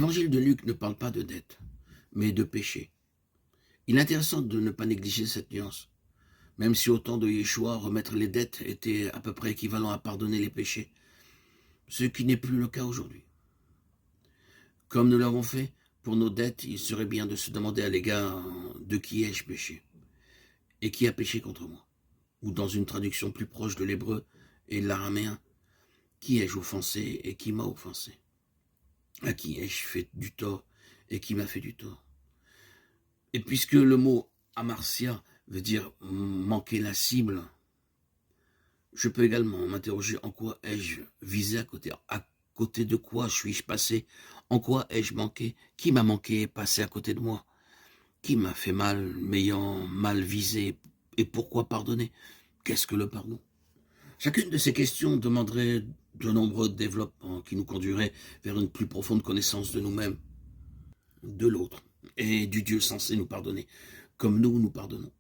L'évangile de Luc ne parle pas de dette, mais de péché. Il est intéressant de ne pas négliger cette nuance. Même si au temps de Yeshua, remettre les dettes était à peu près équivalent à pardonner les péchés, ce qui n'est plus le cas aujourd'hui. Comme nous l'avons fait pour nos dettes, il serait bien de se demander à l'égard de qui ai-je péché et qui a péché contre moi. Ou dans une traduction plus proche de l'hébreu et de l'araméen, qui ai-je offensé et qui m'a offensé? À qui ai-je fait du tort et qui m'a fait du tort? Et puisque le mot amartia veut dire manquer la cible, je peux également m'interroger en quoi ai-je visé à côté de quoi suis-je passé, en quoi ai-je manqué, qui m'a manqué et passé à côté de moi, qui m'a fait mal, m'ayant mal visé, et pourquoi pardonner? Qu'est-ce que le pardon? Chacune de ces questions demanderait de nombreux développements qui nous conduiraient vers une plus profonde connaissance de nous-mêmes, de l'autre et du Dieu censé nous pardonner, comme nous pardonnons.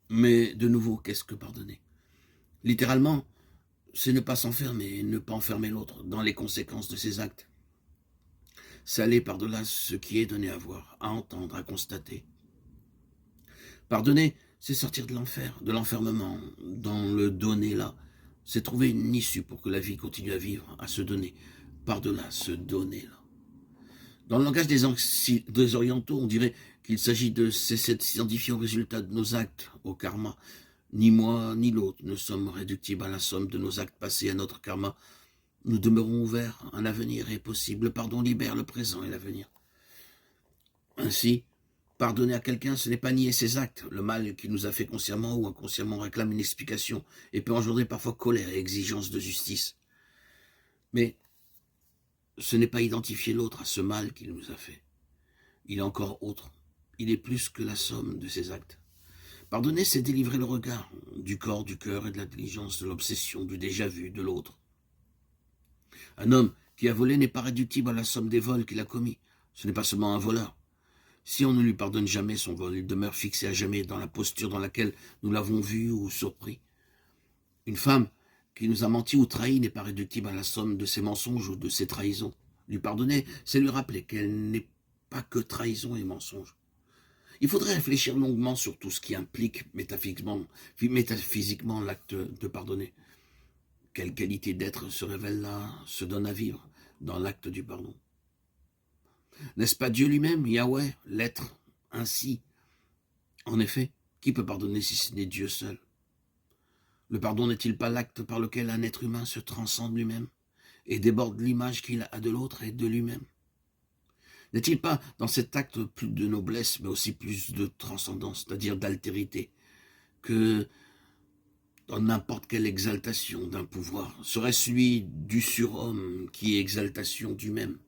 Mais de nouveau, qu'est-ce que pardonner? Littéralement, c'est ne pas s'enfermer, ne pas enfermer l'autre dans les conséquences de ses actes. C'est aller par-delà ce qui est donné à voir, à entendre, à constater. Pardonner, c'est sortir de l'enfer, de l'enfermement, dans le donner là. C'est trouver une issue pour que la vie continue à vivre, à se donner. Par-delà ce donner là. Dans le langage des orientaux, on dirait qu'il s'agit de cesser de s'identifier au résultat de nos actes, au karma. Ni moi, ni l'autre ne sommes réductibles à la somme de nos actes passés à notre karma. Nous demeurons ouverts, un avenir est possible. Le pardon libère le présent et l'avenir. Ainsi, pardonner à quelqu'un, ce n'est pas nier ses actes. Le mal qu'il nous a fait consciemment ou inconsciemment réclame une explication et peut engendrer parfois colère et exigence de justice. Mais ce n'est pas identifier l'autre à ce mal qu'il nous a fait. Il est encore autre. Il est plus que la somme de ses actes. Pardonner, c'est délivrer le regard du corps, du cœur et de l'intelligence, de l'obsession, du déjà-vu de l'autre. Un homme qui a volé n'est pas réductible à la somme des vols qu'il a commis. Ce n'est pas seulement un voleur. Si on ne lui pardonne jamais son vol, il demeure fixé à jamais dans la posture dans laquelle nous l'avons vu ou surpris. Une femme qui nous a menti ou trahi n'est pas réductible à la somme de ses mensonges ou de ses trahisons. Lui pardonner, c'est lui rappeler qu'elle n'est pas que trahison et mensonge. Il faudrait réfléchir longuement sur tout ce qui implique métaphysiquement l'acte de pardonner. Quelle qualité d'être se révèle là, se donne à vivre dans l'acte du pardon? N'est-ce pas Dieu lui-même, Yahweh, l'être ainsi? En effet, qui peut pardonner si ce n'est Dieu seul? Le pardon n'est-il pas l'acte par lequel un être humain se transcende lui-même et déborde l'image qu'il a de l'autre et de lui-même? N'est-il pas dans cet acte plus de noblesse, mais aussi plus de transcendance, c'est-à-dire d'altérité, que dans n'importe quelle exaltation d'un pouvoir? Serait celui du surhomme qui est exaltation du même?